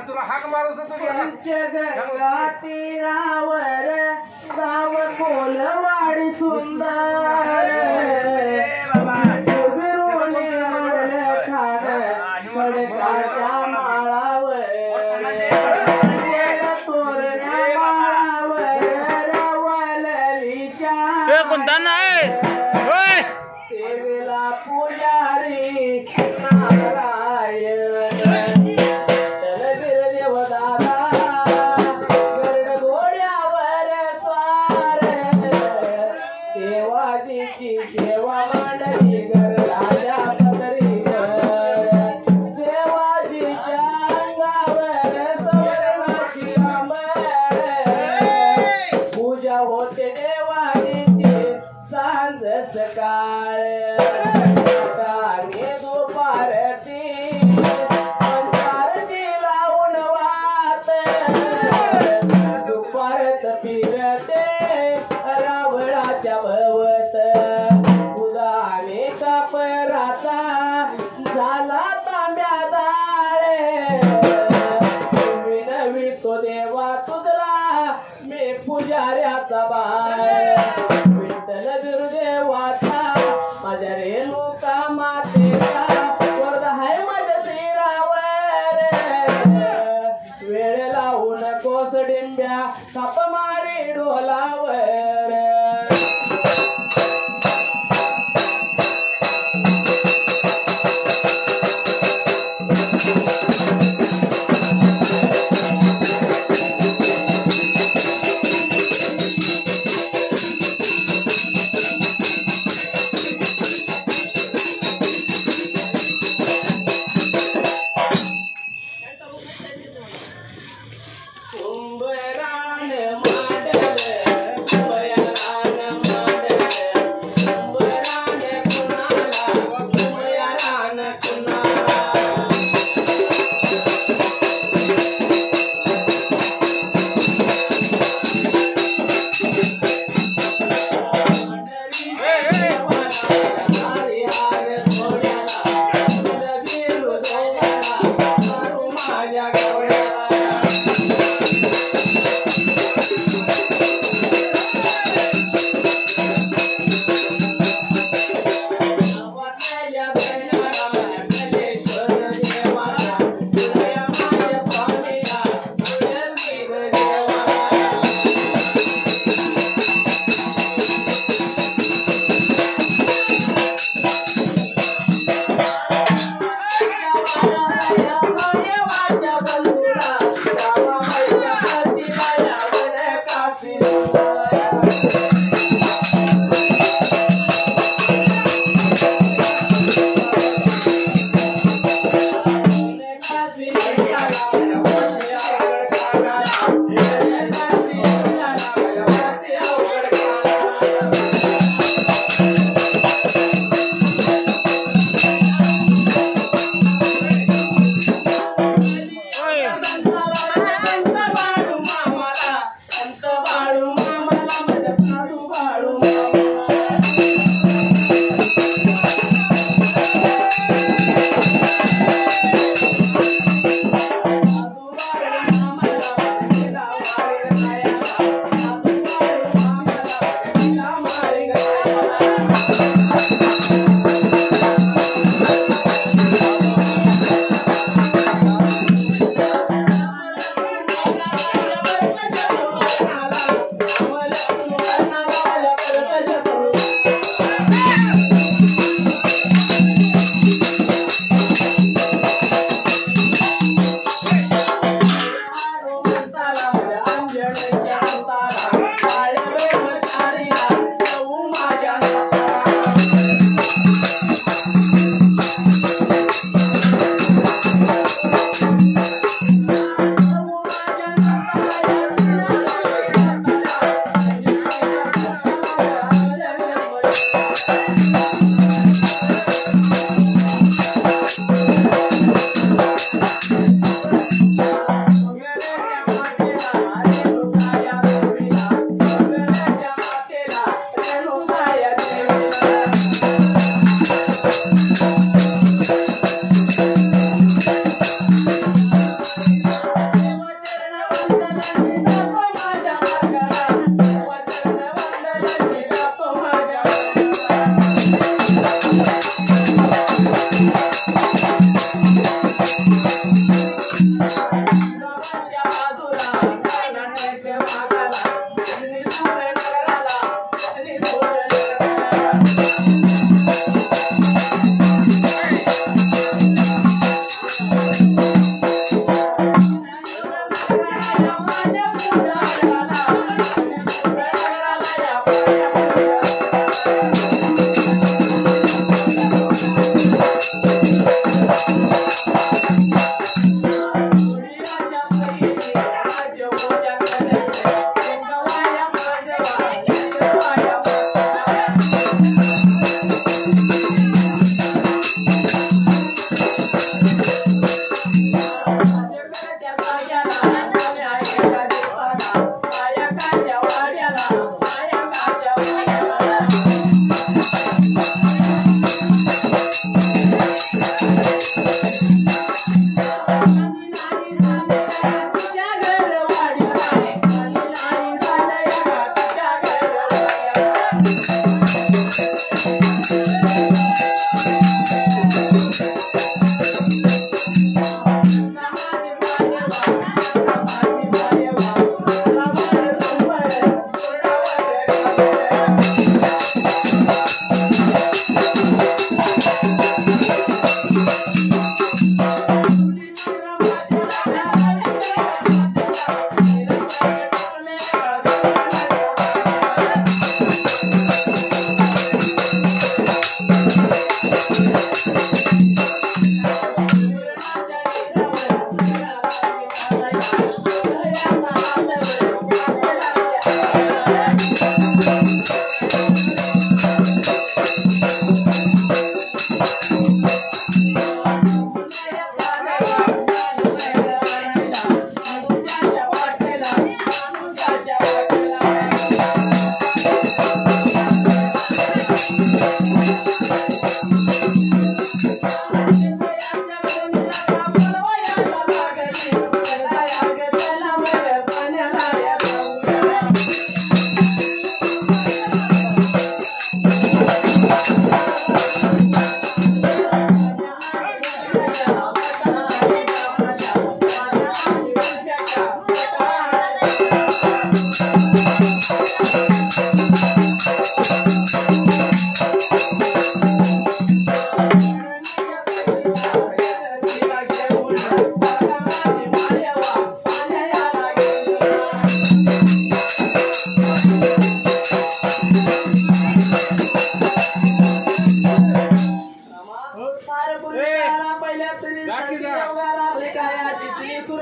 तुला हाक मारू तीरावर गाव कोलवाडी सुंदर खडकाच्या माळावर तोरण्या माळावर रवलली कोणता नाही सेवेला पुजारी नारायण चलबीर देवदादा गरुड घोड्यावर स्वार देवाजीची सेवा मांडली गरराजा पदरी देवाजीच्या अंगावर सुवर्णाची कमळ पूजा होते देवाजीची सांज सकाळ आणि दुपारती पंचारती लावून वात दुपारत फिरते रावणाच्या भवत उदाने कापराचा झाला तांब्या दाळे विनवितो देवा तुझला मी पुजाऱ्याचा बाळ विठ्ठल गुरुदेवाचा माझ्या रेणुका मातेचा वरद हाय माझ्या शिरावर वेळ लावू नकोस डिंब्या काप मारी डोलावर कुंभरान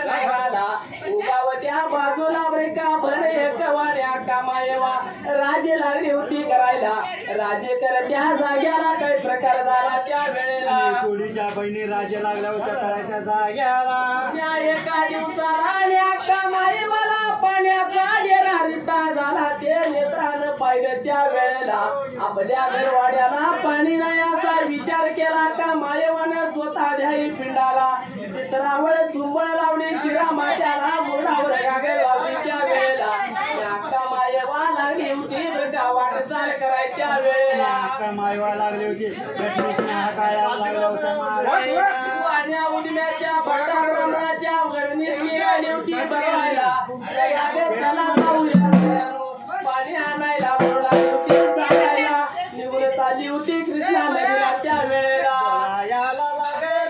नगराला उगावत्या बाजूला ब्रेका भर एक वाड्या कामायवा राजे लागली होती करायला राजे कर त्या जाग्याला काही प्रकार झाला त्या वेळेला चोडीच्या बहिणी राजे लागल्या होत्या करायच्या जाग्याला त्या एका दिवसाला कामाईवाला पाण्याचा डेरा रिता झाला ते नेत्रानं पाहिलं त्या वेळेला आपल्या घरवाड्याला पाणी नाही असा विचार केला का मायवानं स्वतः द्याई पिंडाला चित्रावर चुंबळ लावली शिरा मात्याला मुलावर गागर लावली त्या वेळेला अक्का मायवा लागली होती बरका वाटचाल करायच्या वेळेला अक्का मायवा लागली होती घटनेच्या हाकायला लागल्या होत्या पाण्या उडण्याच्या भटारणाच्या वर्णीत निघाली होती बघायला त्याला जाऊया पाणी आणायला बोलाली होती सांगायला निघून चालली होती कृष्णा नदीला त्या वेळेला याला लागेल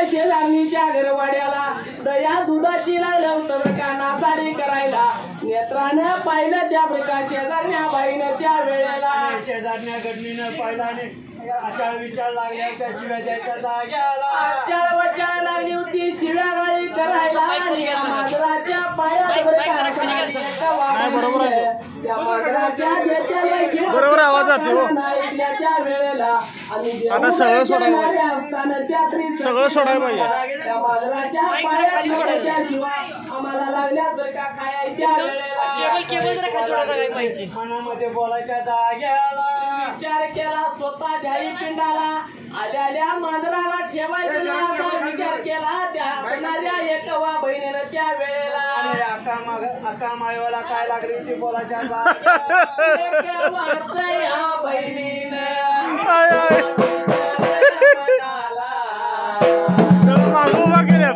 शेजारणीच्या घरवाड्याला दया दुधाची लागलं तर का नासाडी करायला नेत्रानं पाहिलं त्या प्रकाश शेजारण्या बाईनं त्या वेळेला शेजारण्या गडलीनं पाहिलाने आचार विचार लागल्या त्या शिव्या द्यायच्या जाग्याला आचार वचार लागली होती शिव्या गाळी करायला आणि मांजराच्या पायात बरोबर आवाज जातो वेळेला आता सगळं सोडायला सगळं सोडायला पाहिजे शिवाय आम्हाला लागल्या तर का खायच्या वेळेला मनामध्ये बोलायच्या जाग्याला विचार केला स्वतः द्याई पिंडाला आल्याल्या मांजराला ठेवायचं ना असा विचार केला त्या होणाऱ्या एकवा बहिणीनं त्या वेळेला अक्का मायवाला काय लागली ती बोलायच्या या बहिणीनं मागोबा केल्या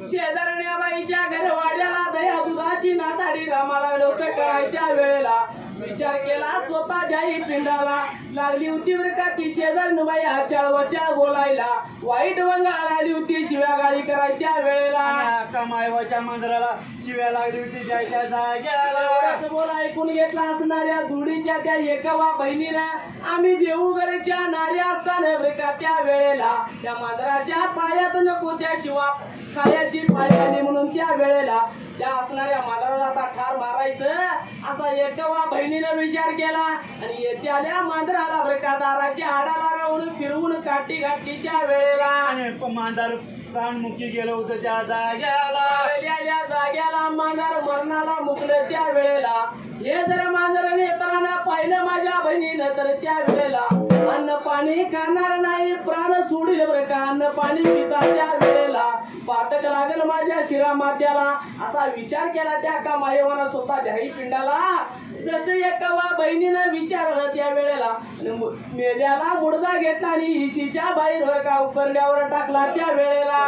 शेजारण्या बाईच्या घरवाड्याला दया दुधाची नासाडी रामाला लवकर करायच्या वेळेला विचार केला स्वतः द्याई पिंडाला लागली होती बरं का ती शेजारनुबाई आचार वचार बोलायला वाईट वंगाळ आली होती शिव्या गाळी करायच्या वेळेला अक्का मायवाच्या मांजराला शिव्या लागली होती जायच्या जाग्याला बोल ऐकून घेतला असणाऱ्या धुडीच्या त्या एकावा बहिणीनं आम्ही देऊघरच्या नार्या असताना बरं का त्या वेळेला त्या मांजराच्या पायात नको त्या शिवा खाण्याची पाळी आली म्हणून त्या वेळेला त्या असणाऱ्या मांजराला आता ठार मारायचं असा एकवा बहिणीनं विचार केला आणि येत्याल्या मांजराला बरं का दाराच्या आडाला राहून फिरवून काठी घातलीच्या वेळेला मांजर प्राणमुक्ती गेलं होतं त्या जाग्याला मांजर मरणाला मुकलं त्या वेळेला हे जर मांजर नेत्रानं पाहिलं माझ्या बहिणीनं तर त्या वेळेला अन्न पाणी खाणार नाही प्राण सोडील बरं का अन्न पाणी पिता त्या वेळेला पातक लागल माझ्या शिरा मात्याला असा विचार केला त्या का मायवानं स्वतः द्याई पिंडाला जसं एकावा बहिणीनं विचारलं त्या वेळेला मेल्याला मुडदा घेतला आणि इशीच्या बाहेर का उकरड्यावर टाकला त्या वेळेला